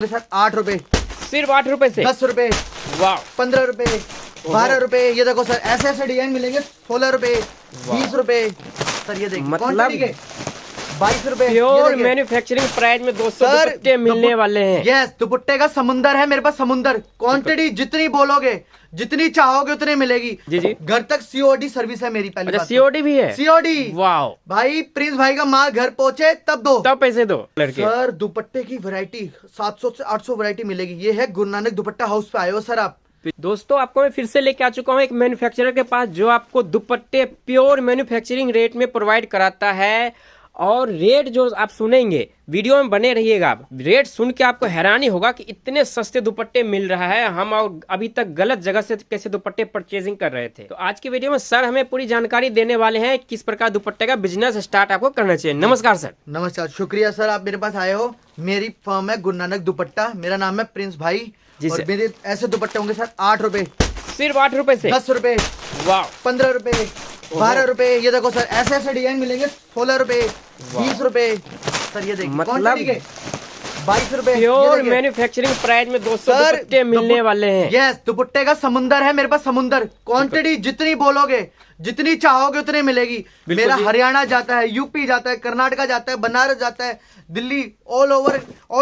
Sir 8 रुपए, सिर्फ 8 रुपए से 10 रुपए, वाह 15 रुपए, 12 रुपए। ये देखो सर ऐसे ऐसे डिजाइन मिलेंगे। 16 रुपए, 20 रुपए। सर ये देखिए मतलब क्वांटिटी के 22 रुपए। प्योर मैन्युफैक्चरिंग प्राइस में दोस्तों सर दुपट्टे मिलने वाले हैं। यस, दुपट्टे का समुंदर है मेरे पास, समुंदर। क्वांटिटी जितनी बोलोगे, जितनी चाहोगे उतनी मिलेगी। जी जी। घर तक सीओडी सर्विस है मेरी। पहली अच्छा बात सीओडी भी है। सीओडी। वाह भाई प्रिंस भाई का माल घर पहुंचे तब दो, तब पैसे दो लड़के। सर दुपट्टे की वैरायटी 700 से 800 वैरायटी मिलेगी। ये है गुरु नानक दुपट्टा हाउस पे आए हो सर आप। दोस्तों आपको मैं फिर से लेके आ चुका हूँ एक मैन्युफैक्चरर के पास जो आपको दुपट्टे प्योर मैन्युफैक्चरिंग रेट में प्रोवाइड कराता है। और रेट जो आप सुनेंगे, वीडियो में बने रहिएगा आप। रेट सुन के आपको हैरानी होगा कि इतने सस्ते दुपट्टे मिल रहा है। हम और अभी तक गलत जगह से कैसे दुपट्टे परचेजिंग कर रहे थे। तो आज की वीडियो में सर हमें पूरी जानकारी देने वाले हैं किस प्रकार दुपट्टे का बिजनेस स्टार्ट आपको करना चाहिए। नमस्कार सर। नमस्कार, शुक्रिया सर आप मेरे पास आए हो। मेरी फर्म है गुरु नानक दुपट्टा, मेरा नाम है प्रिंस भाई। जी और सर। मेरे ऐसे दुपट्टे होंगे सर 8 रुपए, सिर्फ 8 रुपए से 10 रुपए, वाह 15 रुपए, 12 रुपए। ये देखो सर ऐसे ऐसे डिजाइन मिलेंगे। 16 रुपए, 20 रुपए। सर ये देखिए मतलब क्वांटिटी के 22 रुपए। प्योर मैन्युफैक्चरिंग प्राइस में दोस्तों सर दुपट्टे मिलने वाले हैं। यस, दुपट्टे का समुंदर है मेरे पास, समुंदर। क्वांटिटी जितनी बोलोगे, जितनी चाहोगे उतनी मिलेगी। मेरा जी। हरियाणा जाता है, यूपी जाता है, कर्नाटका जाता है, बनारस जाता है, दिल्ली, ऑल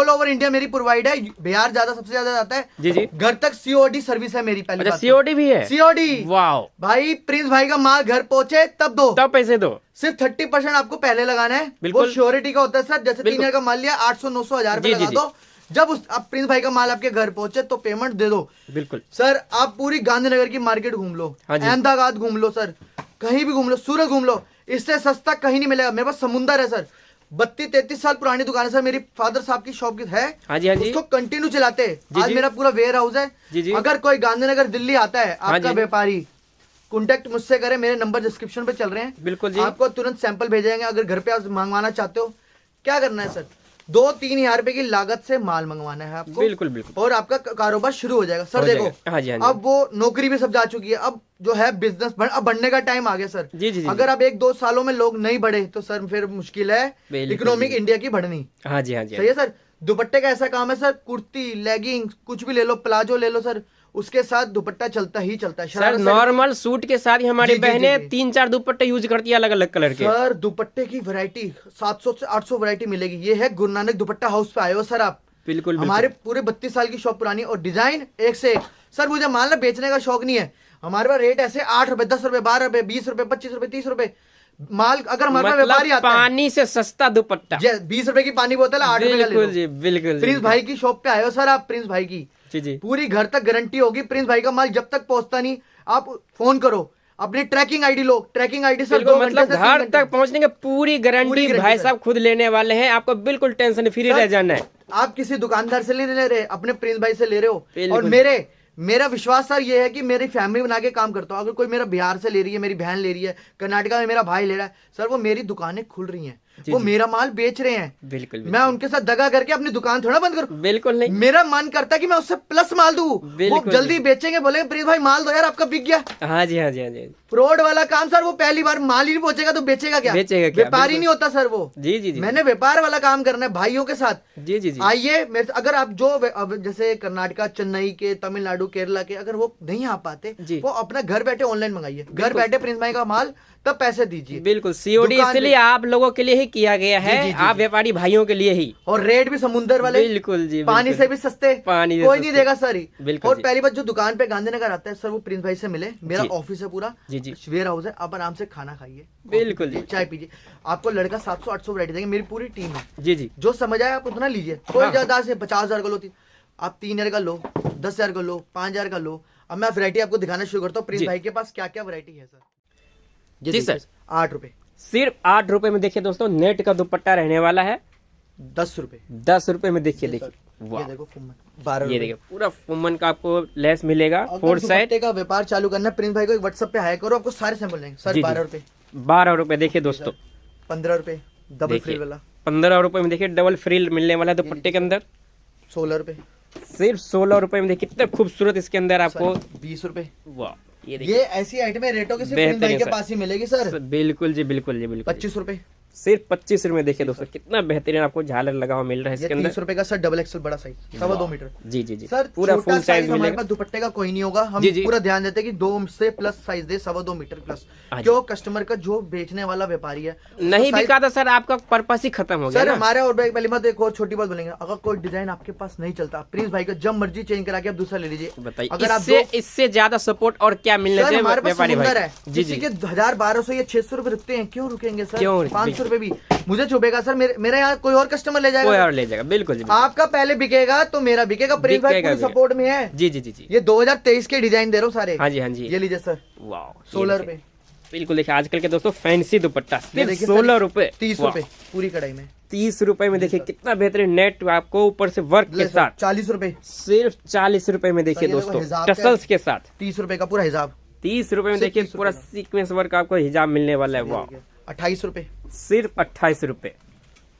ओवर इंडिया मेरी प्रोवाइड है। बिहार ज्यादा, सबसे ज्यादा जाता है। जी जी। घर तक सीओडी सर्विस है मेरी। पहली अच्छा बात सीओडी भी है। सीओडी। वाह भाई प्रिंस भाई का माल घर पहुंचे तब दो, तब पैसे दो। सिर्फ 30% आपको पहले लगाना है। वो बिल्कुल। श्योरिटी का होता है सर। जैसे 3 बिल्कुल। हजार का माल लिया, 800 900 1000 रुपए जी, लगा जी, दो। जब उस अब प्रिंस भाई का माल आपके घर पहुंचे तो पेमेंट दे दो। बिल्कुल सर आप पूरी गांधीनगर की मार्केट घूम लो, हाँ जी। अहमदाबाद घूम लो सर, कहीं भी घूम लो, सूरत घूम लो, इससे सस्ता कहीं नहीं मिलेगा। मेरे पास समुंदर है सर। 32-33 साल पुरानी दुकान है सर मेरी। फादर साहब की शॉप की है। हाँ जी हाँ जी। उसको कंटिन्यू चलाते हैं। जी, आज जी। मेरा पूरा वेयर हाउस है। जी, जी। अगर कोई गांधीनगर दिल्ली आता है हाँ आपका जी। व्यापारी, कॉन्टेक्ट मुझसे करे। मेरे नंबर डिस्क्रिप्शन पे चल रहे हैं। बिल्कुल जी। आपको तुरंत सैंपल भेजेंगे। अगर घर पे आप मंगवाना चाहते हो, क्या करना है सर, 2-3 हजार रुपए की लागत से माल मंगवाना है आपको। बिल्कुल बिल्कुल। और आपका कारोबार शुरू हो जाएगा सर। हो देखो जाएगा। हाँ जी हाँ जी। अब वो नौकरी भी सब जा चुकी है। अब जो है बिजनेस अब बढ़ने का टाइम आ गया सर। जी जी जी। अगर अब 1-2 सालों में लोग नहीं बढ़े तो सर फिर मुश्किल है बिल्कुल इकोनॉमिक जी। इंडिया की बढ़नी। हाँ जी हाँ जी। सही है सर। दुपट्टे का ऐसा काम है सर, कुर्ती, लेगिंग कुछ भी ले लो, प्लाजो ले लो सर, उसके साथ दुपट्टा चलता ही चलता है। सर शरारा नॉर्मल सूट के साथ ही हमारी जी, जी, बहनें जी, जी। 3-4 दुपट्टे यूज करती है अलग अलग कलर के। सर दुपट्टे की वैरायटी 700 से 800 वैरायटी मिलेगी। ये है गुरु नानक दुपट्टा हाउस पे आए हो सर आप। बिल्कुल हमारे पूरे 32 साल की शॉप पुरानी और डिजाइन एक से एक। सर मुझे माल ना बेचने का शौक नहीं है। हमारे पास रेट ऐसे 8 रुपए, 10 रुपए, 12 रुपए, 20 रुपए, 25 रुपए, 30 रुपए माल। अगर हमारे पास व्यापारी मतलब आता है, पानी से सस्ता दुपट्टा। 20 रुपए की पानी बोतल 8 रुपए का ले बिल्कुल लो। जी बिल्कुल जी, प्रिंस बिल्कुल। भाई की शॉप पे आए हो सर आप। प्रिंस भाई की जी जी। पूरी घर तक गारंटी होगी। प्रिंस भाई का माल जब तक पहुंचता नहीं, आप फोन करो, अपनी ट्रैकिंग आईडी लो। ट्रैकिंग आईडी सर बिल्कुल 2 घंटे मतलब से 3 घर घंटे। तक पहुंचने की पूरी गारंटी गारंटी भाई सर। साहब खुद लेने वाले हैं। आपको बिल्कुल टेंशन फ्री सर, रह जाना है। आप किसी दुकानदार से नहीं ले रहे, अपने प्रिंस भाई से ले रहे हो। बिल्कुल। और मेरा विश्वास सर ये है कि मेरी फैमिली बना के काम करता हूँ। अगर कोई मेरा बिहार से ले रही है, मेरी बहन ले रही है, कर्नाटका में मेरा भाई ले रहा है सर, वो मेरी दुकानें खुल रही हैं, जी, वो जी। मेरा माल बेच रहे हैं। बिल्कुल मैं उनके साथ दगा करके अपनी दुकान थोड़ा बंद करूं। बिल्कुल नहीं। मेरा मन करता है कि मैं उससे प्लस माल दूं। वो बिल्कुल जल्दी बेचेंगे, बोलेंगे प्रिंस भाई माल दो यार, आपका बिक गया। हाँ जी हाँ जी हाँ जी। फ्रॉड वाला काम सर, वो पहली बार माल ही नहीं पहुंचेगा तो बेचेगा क्या? बेचेगा क्या? व्यापारी बिल्कुल। नहीं होता सर वो। जी जी जी। मैंने व्यापार वाला काम करना है भाइयों के साथ। जी जी जी। आइए अगर आप जो अब जैसे कर्नाटका, चेन्नई के, तमिलनाडु, केरला के, अगर वो नहीं आ पाते, जी। वो अपना घर बैठे ऑनलाइन मंगाइए। घर बिल्कुल। बैठे प्रिंस भाई का माल, तब पैसे दीजिए। बिल्कुल सीओडी दुकान इसलिए पे- आप लोगों के लिए ही किया गया है। जी, जी, आप जी। व्यापारी भाइयों के लिए ही। और रेट भी समुंदर वाले। बिल्कुल जी पानी बिल्कुल। से भी सस्ते। पानी से कोई नहीं सस्ते। देगा सर ही। बिल्कुल और जी। पहली बात, जो दुकान पे गांधीनगर आता है सर, वो प्रिंस भाई से मिले। मेरा जी। ऑफिस है पूरा, जी, जी। वेयर हाउस है। आप आराम से खाना खाइए, बिल्कुल कॉफी जी। पीजिए, चाय पीजिए। आपको लड़का 700-800 वैरायटी देंगे। मेरी पूरी टीम है। जी जी। जो समझ आए आप उतना लीजिए। कोई हाँ। ज्यादा से 50,000 का लो, आप 3,000 का लो, 10,000 का लो, 5,000 का लो। अब मैं वैरायटी आपको दिखाना शुरू करता हूँ। प्रिंस जी। भाई के पास क्या क्या वैरायटी है सर। जी देखिए, सर। 8 रुपए, सिर्फ 8 रुपए में देखिए दोस्तों, नेट का दुपट्टा रहने वाला है। 10 रुपए, 10 रुपए में देखिए ये देखिए। ये वाह देखो फुम्मन, 12 ये रुपए। देखिए पूरा फुमन का आपको लेस मिलेगा। अगर 4 साइड दुपट्टे का व्यापार चालू करना है, प्रिंस भाई को एक व्हाट्सएप पे हाई करो, आपको सारे सैंपल देंगे सर। जी, जी। 12 रुपए, 12 रुपए देखिए दोस्तों। 15 रुपए डबल देखिए फ्रिल वाला, 15 रुपए में देखिए डबल फ्रिल मिलने वाला है दुपट्टे के अंदर। 16 रुपए, सिर्फ 16 रुपए में देखिए कितने खूबसूरत इसके अंदर आपको। 20 रुपए। वाह ये ये ऐसी आइटम है रेटों के सिर्फ प्रिंस बेहतरीन भाई के सर। पास ही मिलेगी सर। बिल्कुल जी बिल्कुल जी बिल्कुल। 25 रुपए, सिर्फ 25 रुपए में। देखिए दोस्तों कितना बेहतरीन आपको झालर लगा हुआ मिल रहा है ये इसके अंदर। 30 रुपए का सर डबल एक्सल बड़ा साइज 2.25 मीटर। जी जी जी सर पूरा छोटा फुल साइज हमारे मिलेगा। पास दुपट्टे का कोई नहीं होगा, हम जी, जी। पूरा ध्यान देते हैं कि 2 से प्लस साइज दे, 2.25 मीटर प्लस। हाँ जी। क्यों कस्टमर का जो बेचने वाला व्यापारी है नहीं तो बिका था सर, आपका पर्पस ही खत्म हो गया सर ना। हमारे। और पहली बात एक और छोटी बात बोलेंगे, अगर कोई डिजाइन आपके पास नहीं चलता प्रिंस भाई का जब मर्जी चेंज करा के आप दूसरा ले लीजिए। बताइए अगर आप इससे ज्यादा सपोर्ट और क्या मिलना सर चाहिए हमारे पास व्यापारी समुंदर भाई? है, जी किसी जी के 1000-1200 या 600 रुपए रुकते हैं, क्यों रुकेंगे सर? क्यों? 500 रुपए भी मुझे चुभेगा सर, मेरे यहाँ कोई और कस्टमर ले कोई जाएगा, और ले जाएगा। बिल्कुल जी बिल्कुल। आपका पहले बिकेगा तो मेरा बिकेगा। प्रिंस भाई बिकेगा, पूरी बिकेगा। सपोर्ट में है। जी जी जी जी ये 2023 के डिजाइन दे रहा हूँ सारे। हाँ जी हाँ जी। ये लीजिए सर वाह 16 रुपए। बिल्कुल देखिए आजकल के दोस्तों फैंसी दुपट्टा ये सिर्फ देखिए 16 रुपए 30 रुपए पूरी कढ़ाई में। 30 रुपए में देखिए कितना बेहतरीन नेट आपको ऊपर से वर्क के साथ 40 रुपए। सिर्फ 40 रुपए में देखिए सर, ये देखो दोस्तों हिजाब टसल्स के साथ 30 रुपए का पूरा हिसाब। 30 रुपए में सिर्फ देखिए 30 पूरा रुपए सीक्वेंस वर्क आपको हिजाब मिलने वाला है। वाह 28 रुपए। सिर्फ 28 रुपए।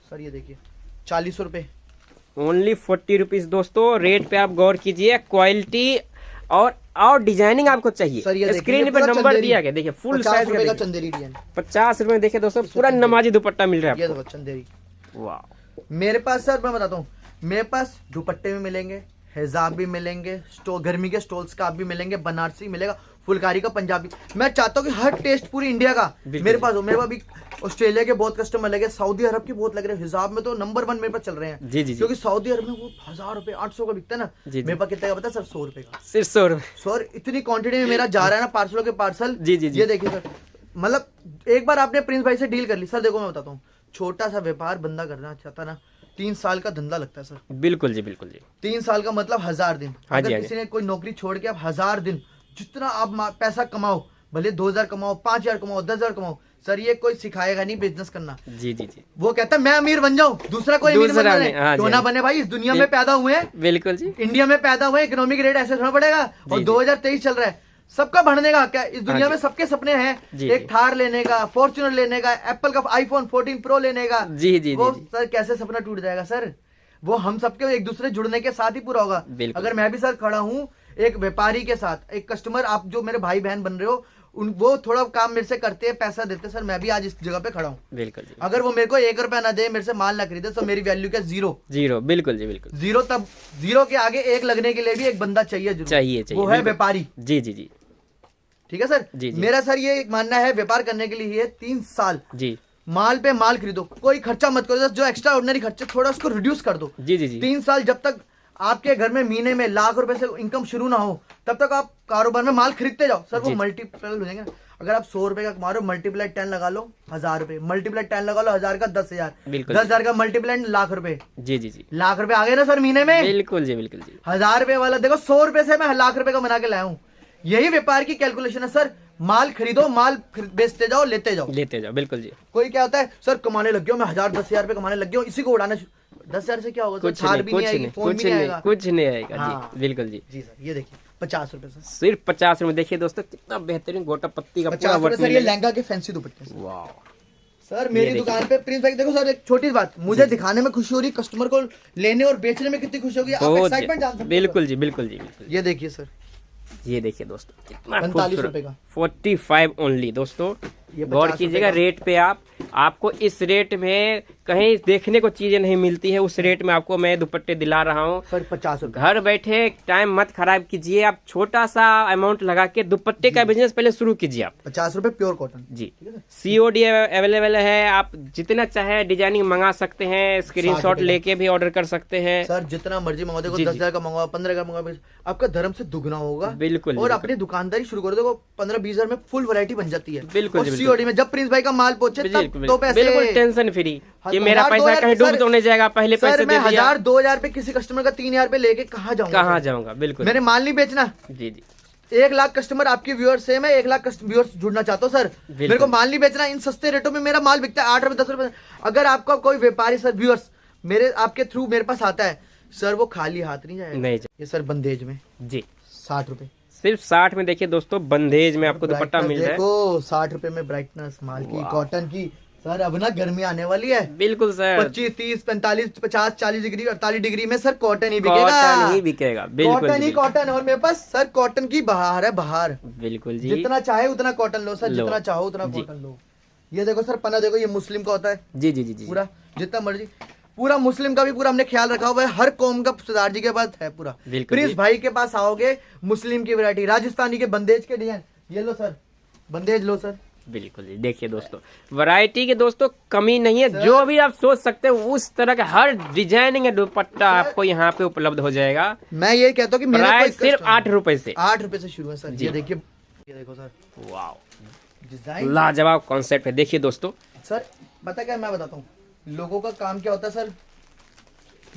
सर ये देखिए 40 रुपए। ओनली 40 रुपीज दोस्तों। रेट पे आप गौर कीजिए, क्वालिटी और डिजाइनिंग आपको सर, ये चाहिए। देखिए, स्क्रीन ये पे पूरा नंबर चंदेरी। दिया गया, देखिए फुल 50 साइज रुपए का का चंदेरी डिजाइन। 50 रुपए में देखिए दोस्तों पूरा नमाजी दुपट्टा मिल रहा है ये आपको। देखो चंदेरी। वाह मेरे पास सर मैं बताता हूँ, मेरे पास दुपट्टे भी मिलेंगे, हिजाब भी मिलेंगे, गर्मी के स्टोल्स का भी मिलेंगे, बनारसी मिलेगा, फुलकारी का, पंजाबी। मैं चाहता हूँ कि हर टेस्ट पूरी इंडिया का मेरे पास हो। मेरे पास भी ऑस्ट्रेलिया के बहुत कस्टमर लगे, सऊदी अरब के बहुत लग रहे हैं। हिजाब में तो नंबर 1 मेरे पास चल रहे हैं। जी जी जी क्योंकि सऊदी अरब में वो 1000 रुपए 800 का बिकता है ना। जी, जी। मेरे पास कितने का पता है सर? 100 रुपए का। सिर्फ 100 रुपए। सर इतनी क्वांटिटी में मेरा जा रहा है ना पार्सलों के पार्सल। जी, जी, जी। ये देखिए सर, मतलब एक बार आपने प्रिंस भाई से डील कर ली सर। देखो मैं बताता हूँ, छोटा सा व्यापार बंदा करना चाहता ना, 3 साल का धंधा लगता है सर। बिल्कुल जी बिल्कुल जी। 3 साल का मतलब 1000 दिन। हाँ जी, अगर हाँ किसी ने कोई नौकरी छोड़ के आप 1000 दिन जितना आप पैसा कमाओ, भले 2000 कमाओ, 5000 कमाओ, 10,000 कमाओ, सर ये कोई सिखाएगा नहीं बिजनेस करना। जी जी जी वो कहता है मैं अमीर बन जाऊं, दूसरा कोई अमीर दूसरा बन नहीं, हाँ जी, क्यों ना हाँ जी। बने भाई, इस दुनिया में पैदा हुए हैं, बिल्कुल जी। इंडिया में पैदा हुए, इकोनॉमिक रेट ऐसे थोड़ा पड़ेगा। और जी। 2023 चल रहा है, सबका बढ़ने का क्या इस दुनिया हाँ में जी। सबके सपने हैं। जी, एक जी। थार लेने का, फॉर्च्यूनर लेने का, एप्पल का आईफोन 14 प्रो लेने का। जी, जी, वो जी, जी। सर कैसे सपना टूट जाएगा सर? वो हम सबके एक दूसरे जुड़ने के साथ ही पूरा होगा। बिल्कुल। अगर मैं भी सर खड़ा हूँ एक व्यापारी के साथ, एक कस्टमर, आप जो मेरे भाई बहन बन रहे हो, वो थोड़ा काम मेरे से करते हैं, पैसा देते, सर मैं भी आज इस जगह पे खड़ा हूँ। बिल्कुल जी। अगर वो मेरे को 1 रुपया ना दे, मेरे से माल ना खरीदे, तो मेरी वैल्यू क्या? जीरो। जीरो। बिल्कुल जी बिल्कुल। जीरो। तब जीरो के आगे 1 लगने के लिए भी एक बंदा चाहिए जरूर। चाहिए वो है बिल्कुल। व्यापारी। जी जी जी ठीक है सर। जी, जी। मेरा सर ये मानना है, व्यापार करने के लिए 3 साल जी माल पे माल खरीदो, कोई खर्चा मत करो। जो एक्स्ट्रा ऑर्डिनरी खर्चे थोड़ा उसको रिड्यूस कर दो। जी जी जी 3 साल जब तक आपके घर में महीने में लाख रुपए से इनकम शुरू ना हो, तब तक आप कारोबार में माल खरीदते जाओ सर। वो जी। मल्टीपल हो जाएंगे ना। अगर आप 100 रुपए का कमा रहे हो, मल्टीप्लाई 10 लगा लो 1000 रुपए, मल्टीप्लाई 10 लगा लो 1000 का 10,000, बिल्कुल। 10,000 का मल्टीप्लाई लाख रुपए। जी जी जी लाख रुपए आ गए ना सर महीने में। बिल्कुल जी बिल्कुल जी। 1000 रुपए वाला देखो, 100 रुपए से मैं लाख रुपए का बना के लाया हूँ। यही व्यापार की कैलकुलेशन है सर। माल खरीदो, बेचते जाओ, लेते जाओ। लेते जाओ। बिल्कुल जी। कोई क्या होता है सर, कमाने लग गया मैं 1000-10,000 रुपए कमाने लग गया हूँ, इसी को उड़ाना। 10,000 से क्या होगा? कुछ थार नहीं भी कुछ नहीं आएगी, नहीं फोन कुछ भी नहीं नहीं आएगा। कुछ नहीं आएगा। हाँ। जी बिल्कुल जी। जी सर ये देखिए 50 रुपए सर। सिर्फ 50 रुपए। देखिए दोस्तों कितना बेहतरीन गोटा पत्ती का पूरा 50 रुपए वर्क सर। ये मिलेगा। लहंगा के फैंसी दुपट्टे सर। वाह सर मेरी देखिए। दुकान पे प्रिंस भाई देखो सर, एक छोटी बात मुझे दिखाने में खुशी हो रही, कस्टमर को लेने और बेचने में कितनी खुशी होगी, आप बहुत एक्साइटमेंट जान सकते हो। बिल्कुल जी बिल्कुल जी बिल्कुल। ये देखिए सर, ये देखिए दोस्तों कितना 45 रुपए का। 45 ओनली दोस्तों। ये गौर 50 कीजिएगा रुपए का। रेट पे। आपको इस रेट में कहीं देखने को चीजें नहीं मिलती है, उस रेट में आपको मैं दुपट्टे दिला रहा हूँ। सर 50 रुपए। घर बैठे टाइम मत खराब कीजिए, आप छोटा सा अमाउंट लगा के दुपट्टे का बिजनेस पहले शुरू कीजिए आप। 50 रुपए प्योर कॉटन। जी COD अवेलेबल है, आप जितना चाहे डिजाइनिंग मंगा सकते हैं, 60 स्क्रीनशॉट रुपए का। लेके भी ऑर्डर कर सकते हैं। सर जितना मर्जी मंगवा देखो, जी, 10,000 का मंगवा, 15 का मंगवा, आपका धर्म से दुगना होगा। बिल्कुल, और बिल्कुल। अपनी दुकानदारी शुरू करो, देखो 15-20 हजार में फुल वैरायटी बन जाती है। बिल्कुल, और बिल्कुल। COD में जब प्रिंस भाई का माल पहुंचे तब तो पैसे बिल्कुल टेंशन फ्री हाँ, कि तो मेरा 1000, पैसा 2000 कहीं डूब सर- तो नहीं जाएगा, पहले सर पैसे मैं दे दिया। 1000-2000 पे किसी कस्टमर का 3,000 पे लेके कहाँ जाऊंगा? कहाँ जाऊंगा? बिल्कुल मैंने माल नहीं बेचना। जी जी 1 लाख कस्टमर आपके व्यूअर्स से, मैं 1 लाख व्यूअर्स जुड़ना चाहता हूँ सर। मेरे को माल नहीं बेचना, इन सस्ते रेटों में मेरा माल बिकता है 8 रुपए 10 रुपए। अगर आपका कोई व्यापारी सर व्यूअर्स मेरे आपके थ्रू मेरे पास आता है सर, वो खाली हाथ नहीं जाएगा। नहीं ये सर बंदेज में जी 60 रुपए। सिर्फ 60 में देखिए दोस्तों, बंदेज में आपको दुपट्टा मिल रहा है। देखो 60 रुपए में ब्राइटनेस माल की, कॉटन की। सर अब ना गर्मी आने वाली है, बिल्कुल सर। 25, 30, 45, 50, 40 डिग्री, 48 डिग्री में सर कॉटन ही बिकेगा। कॉटन ही बिकेगा। बिल्कुल कॉटन जी, ही बिल्कुल। कॉटन। और मेरे पास सर कॉटन की बहार है, बहार। बिल्कुल जी। जितना चाहे उतना कॉटन लो सर, लो। जितना चाहो उतना जी। कॉटन लो। ये देखो सर पना देखो, ये मुस्लिम का होता है जी जी जी जी पूरा, जितना मर्जी पूरा मुस्लिम का भी पूरा हमने ख्याल रखा हुआ है। हर कौम का सरदार जी के पास है पूरा। बिल्कुल प्रिंस जी। भाई के पास आओगे, मुस्लिम की वैरायटी, राजस्थानी के बंदेज के डिजाइन, ये लो सर बंदेज लो सर। बिल्कुल जी। देखिए दोस्तों, वैरायटी के दोस्तों कमी नहीं है, सर- जो भी आप सोच सकते हो उस तरह का हर डिजाइनिंग का दुपट्टा आपको यहाँ पे उपलब्ध हो जाएगा। मैं ये कहता हूँ कि मेरा कोई प्राइस सिर्फ कस्टमर- 8 रुपए से। 8 रुपए से शुरू है सर। जी। ये देखिए, ये देखो सर वाह, डिजाइन लाजवाब कॉन्सेप्ट है। देखिए दोस्तों, सर, पता क्या मैं बताता हूँ, लोगों का काम क्या होता है सर,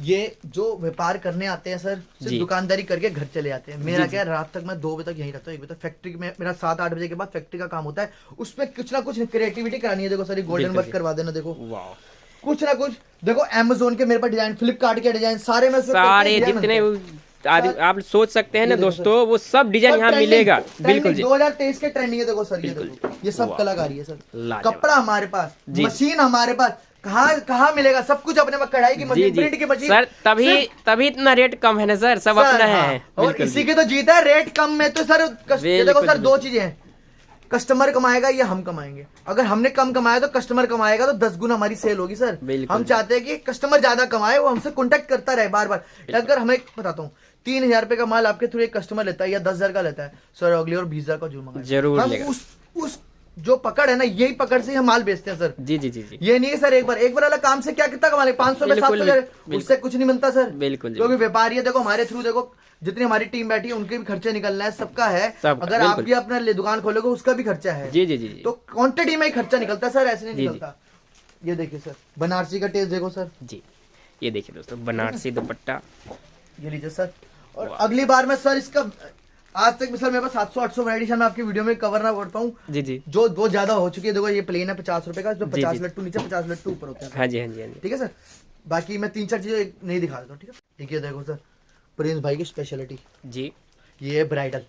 ये जो व्यापार करने आते हैं सर, जी। सिर्फ दुकानदारी करके घर चले जाते हैं। मेरा जी, क्या है, रात तक मैं 2 बजे तक यहीं रहता हूँ, 1 बजे तक फैक्ट्री में, मेरा 7-8 बजे के बाद फैक्ट्री का काम होता है, उसमें कुछ ना कुछ क्रिएटिविटी करानी है। देखो सर ये गोल्डन बिल्कुल वर्क जी। करवा देना, देखो वाह, कुछ ना कुछ। देखो अमेजोन के मेरे पास डिजाइन, फ्लिपकार्ट के डिजाइन, सारे में से सारे डिजाइन जितने बनते हैं। आप सोच सकते हैं ना ये देखो दोस्तों, वो सब डिजाइन यहाँ ट्रेंडिंग- मिलेगा। ट्रेंडिंग बिल्कुल जी। 2023 के ट्रेंडिंग है। देखो सर ये बिल्कुल देखो, ये सब वाह। कलाकारी है सर। लाजवाब। कपड़ा हमारे पास, जी। मशीन हमारे पास, कहाँ मिलेगा, सब कुछ अपने पास, कढ़ाई की जी मशीन, जी प्रिंट की मशीन सर, तभी सिर्फ- तभी इतना रेट कम है ना सर, सब सर, अपना हाँ, है। और बिल्कुल इसी जी। के तो जीता है रेट कम में तो सर। ये देखो बिल्कुल, सर, 2 चीजें हैं, कस्टमर कमाएगा या हम कमाएंगे। अगर हमने कम कमाया तो कस्टमर कमाएगा, तो 10 गुना हमारी सेल होगी सर। बिल्कुल हम जी। चाहते हैं कि कस्टमर ज्यादा कमाए, वो हमसे कॉन्टेक्ट करता रहे बार बार। अगर हमें बताता हूँ 3,000 रुपए का माल आपके थ्रू एक कस्टमर लेता है या 10,000 का लेता है सर, अगली और 20,000 का जो मंगाए जरूर हम लेगा। उस जो पकड़ है ना, यही पकड़ से हम माल बेचते हैं सर। जी जी जी जी। ये नहीं है सर एक बार वाला काम से क्या कितना कमा ले, 500 में बिल्कुल, 700, बिल्कुल। उससे कुछ नहीं बनता सर। बिल्कुल जी। क्योंकि व्यापारी है, देखो हमारे थ्रू देखो जितनी हमारी टीम बैठी है उनके भी खर्चे निकलना है, सबका है। सबका, अगर आप बिल्कुल। भी अपना दुकान खोलोगे उसका भी खर्चा है। जी जी जी जी। तो क्वांटिटी में ही खर्चा निकलता है सर, ऐसे नहीं जी, जी। निकलता। ये देखिए सर, बनारसी का टेस्ट देखो सर, जी, ये देखिए दोस्तों, बनारसी दुपट्टा। ये लीजिए सर। और वाह। अगली बार मैं सर इसका, आज तक सर मेरे पास 700-800 वैरायटी मैं आपकी वीडियो में कवर ना कर पाऊँ, जी जी। जो बहुत ज्यादा हो चुकी है। देखो ये प्लेन है 50 रुपए का, इसमें जी, 50 जी। लट्टू नीचे, 50 लट्टू ऊपर होते हैं। हाँ जी हाँ जी हाँ जी। ठीक है सर, बाकी मैं 3-4 चीजें नहीं दिखा देता हूँ, ठीक है। ठीक है, देखो सर प्रिंस भाई की स्पेशलिटी, जी, ये है ब्राइडल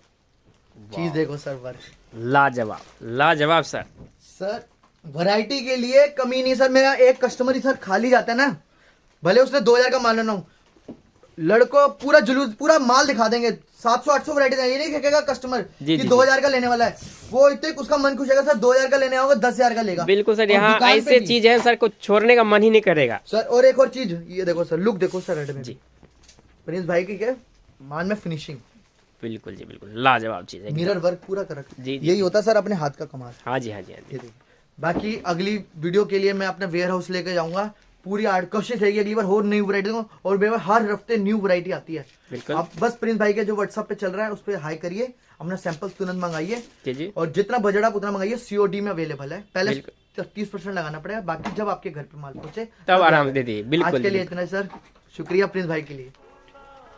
चीज, देखो सर वर्क, लाजवाब लाजवाब सर। सर वैरायटी के लिए कमी नहीं सर। मेरा एक कस्टमर ही सर खाली जाता है ना, भले उसने 2,000 का माल लेना हो, लड़को पूरा जुलूस, पूरा माल दिखा देंगे, 700-800 वैरायटी। ये नहीं कहेगा कस्टमर जी, कि जी, 2,000 का लेने वाला है, वो इतने उसका मन खुश होगा सर, 2,000 का लेने आओगे 10,000 का लेगा। बिल्कुल सर, और यहाँ दुकान पे ऐसे भी। चीज है सर को छोड़ने का मन ही नहीं करेगा। सर और एक और चीज, ये देखो सर, लुक देखो सर, रेड में जी। प्रिंस भाई की क्या मान में फिनिशिंग, बिल्कुल जी, बिल्कुल लाजवाब चीज है। मिरर वर्क पूरा कर रखा है। जी, जी। यही होता है सर अपने हाथ का कमाल। हाँ जी हाँ जी हाँ ये जी। देखिए, बाकी अगली वीडियो के लिए मैं अपना वेयर हाउस लेके जाऊंगा, पूरी आर्ट कोशिश रहेगी अगली बार और न्यू वैरायटी दूंगा, और मेरे पास हर हफ्ते न्यू वैरायटी आती है। बिल्कुल। आप बस प्रिंस भाई के जो व्हाट्सएप पे चल रहा है उस पर हाई करिए, अपना सैंपल तुरंत मंगाइए, जी जी। और जितना बजट आप उतना मंगाइए। COD में अवेलेबल है, पहले बिल्कुल। 30% लगाना पड़ेगा, बाकी जब आपके घर पे माल पहुंचे तब आराम दे दिए। बिल्कुल आज के जी, लिए इतना ही सर, शुक्रिया प्रिंस भाई के लिए।